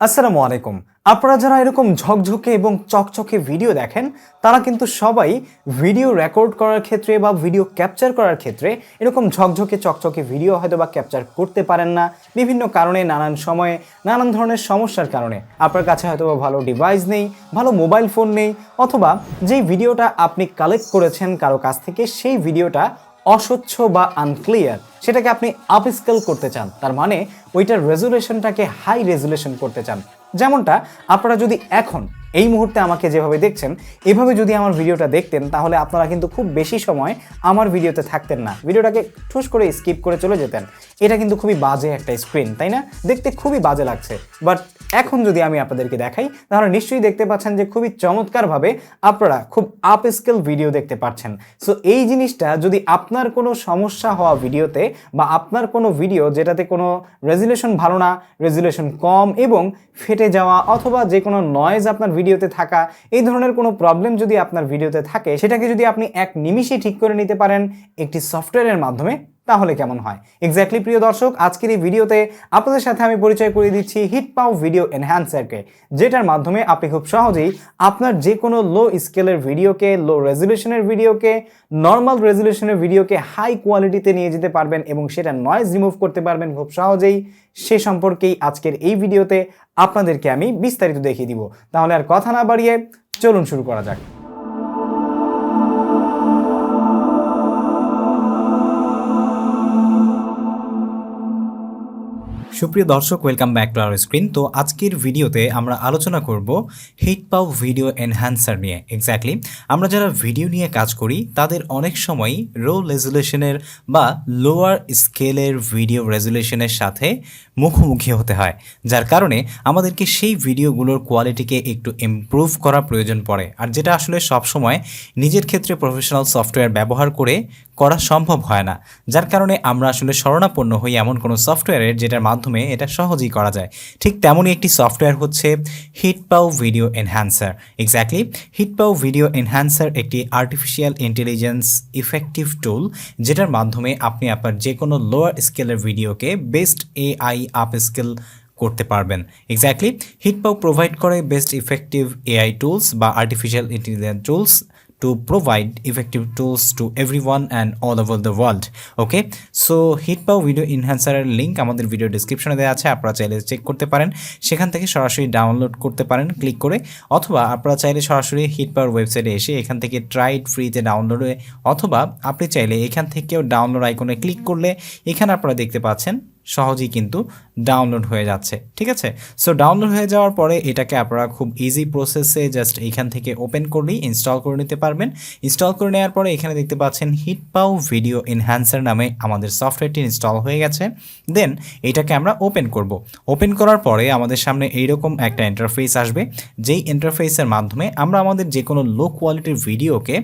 আসসালামু আলাইকুম। আপনারা যারা এরকম ঝকঝকে এবং চকচকে ভিডিও দেখেন তারা কিন্তু সবাই ভিডিও রেকর্ড করার ক্ষেত্রে বা ভিডিও ক্যাপচার করার ক্ষেত্রে এরকম ঝকঝকে চকচকে ভিডিও হয়তো বা ক্যাপচার করতে পারেন না বিভিন্ন কারণে, নানান সময়ে, নানান ধরনের সমস্যার কারণে। আপনার কাছে হয়তো বা ভালো ডিভাইস নেই, ভালো মোবাইল ফোন নেই, অথবা যেই ভিডিওটা আপনি কালেক্ট করেছেন কারো কাছ থেকে সেই ভিডিওটা অস্বচ্ছ বা আনক্লিয়ার, সেটাকে আপনি আপস্কেল করতে চান, তার মানে ওইটার রেজুলেশনটাকে হাই রেজুলেশন করতে চান। যেমনটা আপনারা যদি এখন এই মুহূর্তে আমাকে যেভাবে দেখছেন এভাবে যদি আমার ভিডিওটা দেখতেন তাহলে আপনারা কিন্তু খুব বেশি সময় আমার ভিডিওতে থাকতেন না, ভিডিওটাকে ঠুস করে স্কিপ করে চলে যেতেন। এটা কিন্তু খুবই বাজে একটা স্ক্রিন, তাই না? দেখতে খুবই বাজে লাগছে, বাট এখন যদি আমি আপনাদেরকে দেখাই তাহলে নিশ্চয়ই দেখতে পাচ্ছেন যে খুবই চমৎকারভাবে আপনারা খুব আপস্কেল ভিডিও দেখতে পাচ্ছেন। সো এই জিনিসটা যদি আপনার কোনো সমস্যা হওয়া ভিডিওতে বা আপনার কোনো ভিডিও যেটাতে কোনো রেজুলেশন ভালো না, রেজুলেশন কম এবং ফেটে যাওয়া অথবা যে কোনো নয়েজ আপনার ভিডিওতে থাকা, এই ধরনের কোনো প্রবলেম যদি আপনার ভিডিওতে থাকে সেটাকে যদি আপনি এক নিমিষে ঠিক করে নিতে পারেন একটি সফটওয়্যারের মাধ্যমে, তাহলে কেমন হয়? এক্স্যাক্টলি প্রিয় দর্শক, আজকের এই ভিডিওতে আপনাদের সাথে আমি পরিচয় করে দিচ্ছি HitPaw ভিডিও এনহ্যান্সারকে, যেটার মাধ্যমে আপনি খুব সহজেই আপনার যে কোনো লো স্কেলের ভিডিওকে, লো রেজুলেশনের ভিডিওকে, নর্মাল রেজুলেশনের ভিডিওকে হাই কোয়ালিটিতে নিয়ে যেতে পারবেন এবং সেটা নয়েজ রিমুভ করতে পারবেন খুব সহজেই। সে সম্পর্কেই আজকের এই ভিডিওতে আপনাদেরকে আমি বিস্তারিত দেখিয়ে দিব। তাহলে আর কথা না বাড়িয়ে চলুন শুরু করা যাক। সুপ্রিয় দর্শক, welcome back to our screen. তো আজকের ভিডিওতে আমরা আলোচনা করব HitPaw ভিডিও এনহ্যান্সার নিয়ে। এক্স্যাক্টলি আমরা যারা ভিডিও নিয়ে কাজ করি তাদের অনেক সময় লো রেজুলেশনের বা লোয়ার স্কেলের ভিডিও রেজুলেশনের সাথে মুখোমুখি হতে হয়, যার কারণে আমাদেরকে সেই ভিডিওগুলোর কোয়ালিটিকে একটু ইমপ্রুভ করা প্রয়োজন পড়ে, আর যেটা আসলে সবসময় নিজের ক্ষেত্রে প্রফেশনাল সফটওয়্যার ব্যবহার করে করা সম্ভব হয় না, যার কারণে আমরা আসলে শরণাপন্ন হই এমন কোনো সফটওয়্যারের যেটার মাধ্যমে এটা সহজেই করা যায়। ঠিক তেমনই একটি সফটওয়্যার হচ্ছে HitPaw video enhancer. Exactly HitPaw video enhancer একটি আর্টিফিশিয়াল ইন্টেলিজেন্স ইফেক্টিভ টুল, যেটার মাধ্যমে আপনি আপনার যে কোনো লোয়ার স্কেলের ভিডিওকে বেস্ট AI আপস্কেল করতে পারবেন। এক্স্যাক্টলি HitPaw প্রোভাইড করে বেস্ট ইফেক্টিভ AI টুলস বা artificial intelligence tools to provide effective tools to everyone and all over the world. Okay, so HitPaw video এনহ্যান্সারের লিঙ্ক আমাদের ভিডিও ডেসক্রিপশনে দেওয়া আছে, আপনারা চাইলে চেক করতে পারেন, সেখান থেকে সরাসরি ডাউনলোড করতে পারেন ক্লিক করে, অথবা আপনারা চাইলে সরাসরি HitPaw ওয়েবসাইটে এসে এখান থেকে ট্রাই ইট ফ্রিতে ডাউনলোডে, অথবা আপনি চাইলে এখান থেকেও ডাউনলোড আইকনে ক্লিক করলে এখানে আপনারা দেখতে পাচ্ছেন সহজেই কিন্তু ডাউনলোড হয়ে যাচ্ছে। ঠিক আছে, সো ডাউনলোড হয়ে যাওয়ার পরে এটাকে আপনারা খুব ইজি প্রসেসে জাস্ট এইখান থেকে ওপেন করলেই ইনস্টল করে নিতে পারবেন। ইনস্টল করে নেওয়ার পরে এখানে দেখতে পাচ্ছেন HitPaw ভিডিও এনহ্যান্সার নামে আমাদের সফটওয়্যারটি ইনস্টল হয়ে গেছে। দেন এটাকে আমরা ওপেন করব। ওপেন করার পরে আমাদের সামনে এইরকম একটা ইন্টারফেস আসবে, যেই ইন্টারফেসের মাধ্যমে আমরা আমাদের যে কোনো লো কোয়ালিটির ভিডিওকে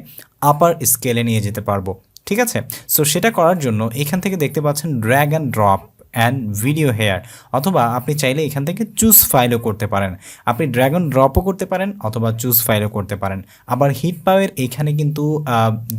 আপার স্কেলে নিয়ে যেতে পারবো। ঠিক আছে, সো সেটা করার জন্য এখান থেকে দেখতে পাচ্ছেন drag and drop and video here, অথবা আপনি চাইলে এখান থেকে চুজ ফাইলও করতে পারেন। আপনি ড্র্যাগন ড্রপও করতে পারেন অথবা চুজ ফাইলও করতে পারেন। আবার HitPawয়ের এখানে কিন্তু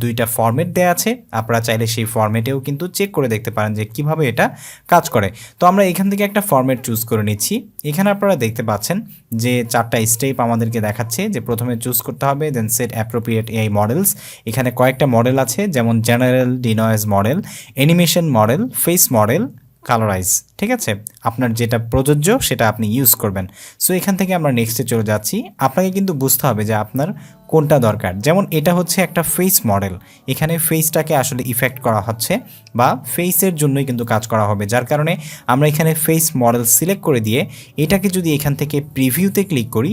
দুইটা ফরম্যাট দেওয়া আছে, আপনারা চাইলে সেই ফরম্যাটেও কিন্তু চেক করে দেখতে পারেন যে কিভাবে এটা কাজ করে। তো আমরা এখান থেকে একটা ফরম্যাট চুজ করে নিচ্ছি। এখানে আপনারা দেখতে পাচ্ছেন যে 4টা স্টেপ আমাদেরকে দেখাচ্ছে, যে প্রথমে চুজ করতে হবে, দেন সেট অ্যাপ্রোপ্রিয়েট AI মডেলস। এখানে কয়েকটা মডেল আছে, যেমন general, ডিনয়েজ model, animation model, face model, colourise. ঠিক আছে, আপনার যেটা প্রযোজ্য সেটা আপনি ইউজ করবেন। সো এখান থেকে আমরা নেক্সটে চলে যাচ্ছি। আপনাকে কিন্তু বুঝতে হবে যে আপনার কোনটা দরকার। যেমন এটা হচ্ছে একটা ফেস মডেল, এখানে ফেসটাকে আসলে ইফেক্ট করা হচ্ছে বা ফেসের জন্যই কিন্তু কাজ করা হবে, যার কারণে আমরা এখানে ফেস মডেল সিলেক্ট করে দিয়ে এটাকে যদি এখান থেকে প্রিভিউতে ক্লিক করি,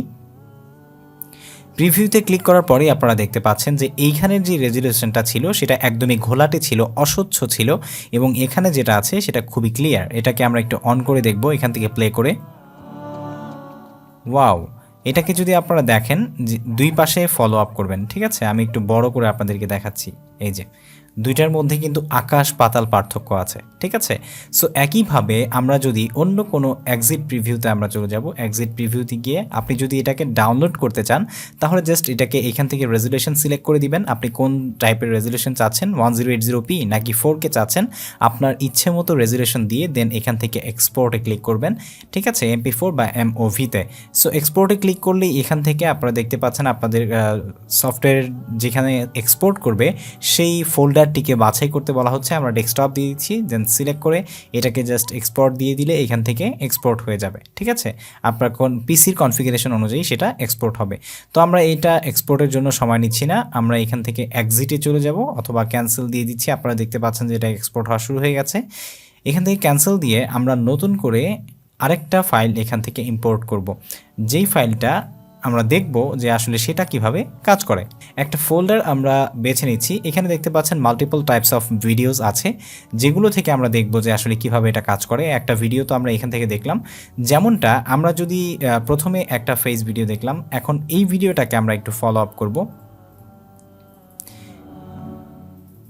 প্রিভিউতে ক্লিক করার পরেই আপনারা দেখতে পাচ্ছেন যে এইখানের যে রেজুলেশনটা ছিল সেটা একদমই ঘোলাটে ছিল, অস্বচ্ছ ছিল, এবং এখানে যেটা আছে সেটা খুবই ক্লিয়ার। এটাকে আমরা একটু অন করে দেখব এখান থেকে প্লে করে। ওয়াও, এটাকে যদি আপনারা দেখেন যে দুই পাশে ফলো আপ করবেন। ঠিক আছে, আমি একটু বড় করে আপনাদেরকে দেখাচ্ছি। এই যে দুইটার মধ্যে কিন্তু আকাশ পাতাল পার্থক্য আছে, ঠিক আছে। সো একইভাবে আমরা যদি অন্য কোনো এক্সিট প্রিভিউতে আমরা চলে যাব, এক্সিট প্রিভিউতে গিয়ে আপনি যদি এটাকে ডাউনলোড করতে চান তাহলে জাস্ট এটাকে এখান থেকে রেজুলেশন সিলেক্ট করে দিবেন। আপনি কোন টাইপের রেজুলেশন চাচ্ছেন, 1080p নাকি 4K চাচ্ছেন, আপনার ইচ্ছে মতো রেজুলেশন দিয়ে দেন এখান থেকে এক্সপোর্টে ক্লিক করবেন, ঠিক আছে, MP4 বা MOV-তে। সো এক্সপোর্টে ক্লিক করলেই এখান থেকে আপনারা দেখতে পাচ্ছেন আপনাদের সফটওয়্যার যেখানে এক্সপোর্ট করবে সেই ফোল্ডারটিকে বাছাই করতে বলা হচ্ছে। আমরা ডেস্কটপ দিয়ে দিচ্ছি, দেন সিলেক্ট করে এটাকে জাস্ট এক্সপোর্ট দিয়ে দিলে এখান থেকে এক্সপোর্ট হয়ে যাবে, ঠিক আছে। আপনার কোন পিসির কনফিগারেশন অনুযায়ী সেটা এক্সপোর্ট হবে। তো আমরা এটা এক্সপোর্টের জন্য সময় নিচ্ছি না, আমরা এখান থেকে এক্সিটে চলে যাব অথবা ক্যান্সেল দিয়ে দিচ্ছি। আপনারা দেখতে পাচ্ছেন যে এটা এক্সপোর্ট হওয়া শুরু হয়ে গেছে। এখান থেকে ক্যান্সেল দিয়ে আমরা নতুন করে আরেকটা ফাইল এখান থেকে ইম্পোর্ট করব, যেই ফাইলটা আমরা দেখব যে আসলে সেটা কিভাবে কাজ করে। একটা ফোল্ডার আমরা বেছে নিচ্ছি, এখানে দেখতে পাচ্ছেন মাল্টিপল টাইপস অফ ভিডিওস আছে, যেগুলো থেকে আমরা দেখব যে আসলে কিভাবে এটা কাজ করে। একটা ভিডিও তো আমরা এখান থেকে দেখলাম, যেমনটা আমরা যদি প্রথমে একটা ফেস ভিডিও দেখলাম, এখন এই ভিডিওটাকে আমরা একটু ফলো আপ করব।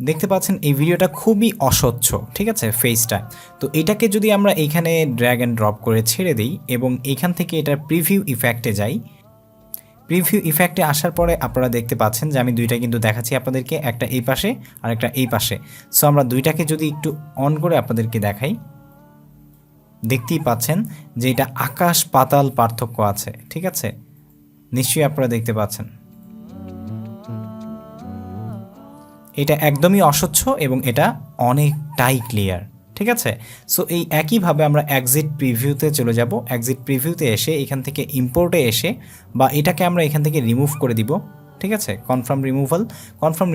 দেখতে পাচ্ছেন এই ভিডিওটা খুবই অস্বচ্ছ, ঠিক আছে, ফেসটা। তো এটাকে যদি আমরা এইখানে ড্র্যাগ অ্যান্ড ড্রপ করে ছেড়ে দিই এবং এইখান থেকে এটার প্রিভিউ ইফেক্টে যাই, প্রিভিউ ইফেক্টে আসার পরে আপনারা দেখতে পাচ্ছেন যে আমি দুইটা কিন্তু দেখাচ্ছি আপনাদেরকে, একটা এই পাশে আর একটা এই পাশে। সো আমরা দুইটাকে যদি একটু অন করে আপনাদেরকে দেখাই, দেখতেই পাচ্ছেন যে এটা আকাশ পাতাল পার্থক্য আছে, ঠিক আছে, নিশ্চয়ই আপনারা দেখতে পাচ্ছেন এটা একদমই অস্বচ্ছ এবং এটা অনেকটাই ক্লিয়ার, ঠিক আছে। সো এই একইভাবে আমরা এক্সিট প্রিভিউতে চলে যাব। এক্সিট প্রিভিউতে এসে এখান থেকে ইম্পোর্টে এসে বা এটাকে আমরা এখান থেকে রিমুভ করে দিব, ঠিক আছে, কনফার্ম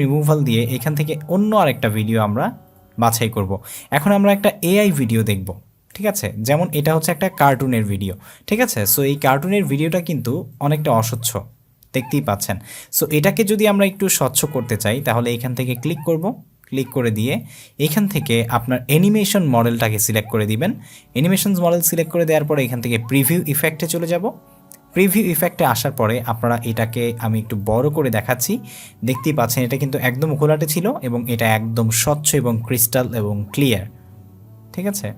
রিমুভাল দিয়ে এখান থেকে অন্য আরেকটা ভিডিও আমরা বাছাই করব। এখন আমরা একটা এআই ভিডিও দেখব, ঠিক আছে, যেমন এটা হচ্ছে একটা কার্টুনের ভিডিও, ঠিক আছে। সো এই কার্টুনের ভিডিওটা কিন্তু অনেকটা অস্বচ্ছ, দেখতেই পাচ্ছেন। সো এটাকে যদি আমরা একটু স্বচ্ছ করতে চাই তাহলে এখান থেকে ক্লিক করব, ক্লিক করে দিয়ে এখান থেকে আপনার অ্যানিমেশন মডেলটাকে সিলেক্ট করে দিবেন। অ্যানিমেশন মডেল সিলেক্ট করে দেওয়ার পরে এখান থেকে প্রিভিউ ইফেক্টে চলে যাব। প্রিভিউ ইফেক্টে আসার পরে আপনারা এটাকে আমি একটু বড় করে দেখাচ্ছি, দেখতেই পাচ্ছেন এটা কিন্তু একদম ঘোলাটে ছিল এবং এটা একদম স্বচ্ছ এবং ক্রিস্টাল এবং ক্লিয়ার, ঠিক আছে।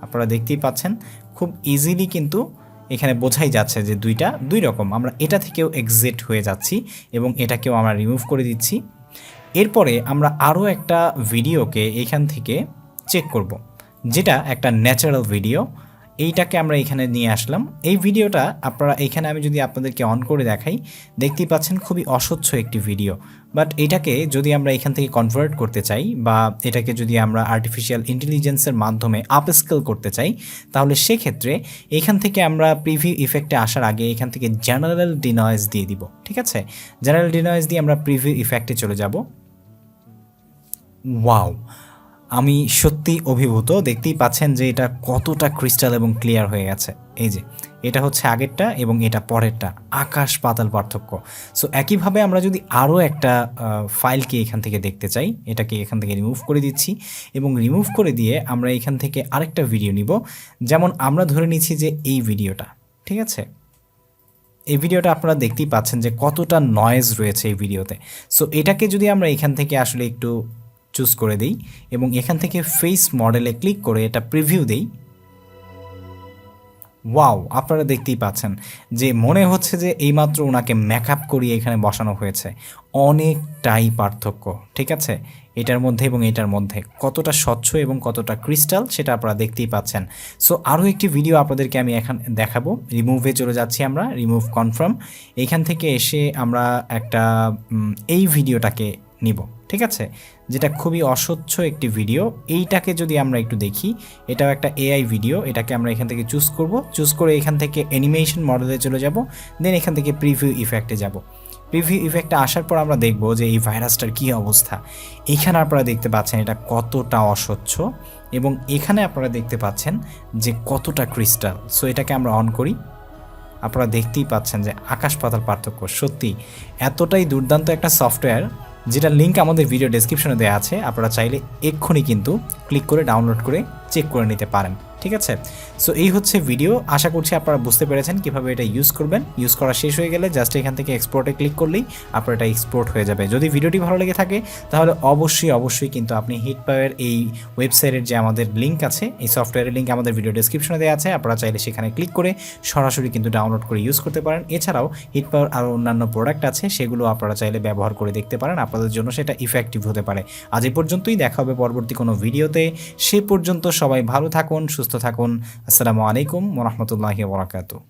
আপনারা দেখতেই পাচ্ছেন খুব ইজিলি কিন্তু এখানে বোঝাই যাচ্ছে যে দুই রকম। আমরা এটা থেকেও এক্সিট হয়ে যাচ্ছি এবং এটাকেও আমরা রিমুভ করে দিচ্ছি। এরপরে আমরা আরও একটা ভিডিওকে এখান থেকে চেক করব, যেটা একটা ন্যাচারাল ভিডিও। এইটাকে আমরা এখানে নিয়ে আসলাম। এই ভিডিওটা আপনারা এখানে আমি যদি আপনাদেরকে অন করে দেখাই, দেখতেই পাচ্ছেন খুবই অস্বচ্ছ একটি ভিডিও। বাট এটাকে যদি আমরা এখান থেকে কনভার্ট করতে চাই বা এটাকে যদি আমরা আর্টিফিশিয়াল ইন্টেলিজেন্সের মাধ্যমে আপস্কেল করতে চাই, তাহলে সেক্ষেত্রে এখান থেকে আমরা প্রিভিউ ইফেক্টে আসার আগে এখান থেকে জেনারেল ডিনয়েজ দিয়ে দিব, ঠিক আছে। জেনারেল ডিনয়েজ দিয়ে আমরা প্রিভিউ ইফেক্টে চলে যাব। ওয়াও, আমি সত্যি অভিভূত, দেখতেই পাচ্ছেন যে এটা কতটা ক্রিস্টাল এবং ক্লিয়ার হয়ে গেছে। এই যে এটা হচ্ছে আগেরটা এবং এটা পরেরটা, আকাশ পাতাল পার্থক্য। সো একইভাবে আমরা যদি আরও একটা ফাইলকে এখান থেকে দেখতে চাই, এটাকে এখান থেকে রিমুভ করে দিচ্ছি এবং রিমুভ করে দিয়ে আমরা এখান থেকে আরেকটা ভিডিও নিব। যেমন আমরা ধরে নিচ্ছি যে এই ভিডিওটা, ঠিক আছে, এই ভিডিওটা আপনারা দেখতেই পাচ্ছেন যে কতটা নয়েজ রয়েছে এই ভিডিওতে। সো এটাকে যদি আমরা এখান থেকে আসলে একটু চুজ করে দিই এবং এখান থেকে ফেস মডেলে ক্লিক করে এটা প্রিভিউ দেই, ওয়াও, আপনারা দেখতেই পাচ্ছেন যে মনে হচ্ছে যে এইমাত্র ওনাকে মেকআপ করিয়ে এখানে বসানো হয়েছে। অনেকটাই পার্থক্য, ঠিক আছে, এটার মধ্যে এবং এটার মধ্যে কতটা স্বচ্ছ এবং কতটা ক্রিস্টাল সেটা আপনারা দেখতেই পাচ্ছেন। সো আরও একটি ভিডিও আপনাদেরকে আমি এখন দেখাবো। রিমুভে চলে যাচ্ছি আমরা, রিমুভ কনফার্ম। এইখান থেকে এসে আমরা একটা এই ভিডিওটাকে নিব, ঠিক আছে, যেটা খুবই অস্বচ্ছ একটি ভিডিও। এইটাকে যদি আমরা একটু দেখি, এটাও একটা এআই ভিডিও। এটাকে আমরা এখান থেকে চুজ করব, চুজ করে এখান থেকে অ্যানিমেশন মডেলে চলে যাব, দেন এখান থেকে প্রিভিউ ইফেক্টে যাব। প্রিভিউ ইফেক্টে আসার পর আমরা দেখব যে এই ভাইরাসটার কী অবস্থা। এখানে আপনারা দেখতে পাচ্ছেন এটা কতটা অস্বচ্ছ এবং এখানে আপনারা দেখতে পাচ্ছেন যে কতটা ক্রিস্টাল। সো এটাকে আমরা অন করি, আপনারা দেখতেই পাচ্ছেন যে আকাশ পাতাল পার্থক্য। সত্যি এতটাই দুর্দান্ত একটা সফটওয়্যার, যেটা লিঙ্ক আমাদের ভিডিও ডেসক্রিপশনে দেওয়া আছে। আপনারা চাইলে এক্ষুনি কিন্তু ক্লিক করে ডাউনলোড করে চেক করে নিতে পারেন, ঠিক আছে। সো এই হচ্ছে ভিডিও, আশা করছি আপনারা বুঝতে পেরেছেন কীভাবে এটা ইউজ করবেন। ইউজ করা শেষ হয়ে গেলে জাস্ট এখান থেকে এক্সপোর্টে ক্লিক করলেই আপনার এটা এক্সপোর্ট হয়ে যাবে। যদি ভিডিওটি ভালো লেগে থাকে তাহলে অবশ্যই কিন্তু আপনি হিটপাওয়ের এই ওয়েবসাইটের যে আমাদের লিঙ্ক আছে, এই সফটওয়্যারের লিঙ্ক আমাদের ভিডিও ডেসক্রিপশনে দেওয়া আছে, আপনারা চাইলে সেখানে ক্লিক করে সরাসরি কিন্তু ডাউনলোড করে ইউজ করতে পারেন। এছাড়াও হিটপাওয়ার আরও অন্যান্য প্রোডাক্ট আছে, সেগুলো আপনারা চাইলে ব্যবহার করে দেখতে পারেন, আপনাদের জন্য সেটা ইফেক্টিভ হতে পারে। আজ এই পর্যন্তই, দেখা হবে পরবর্তী কোনো ভিডিওতে। সে পর্যন্ত সবাই ভালো থাকুন, সুস্থ থাকুন। আসসালামু আলাইকুম ওয়া রাহমাতুল্লাহি ওয়া বারাকাতুহু।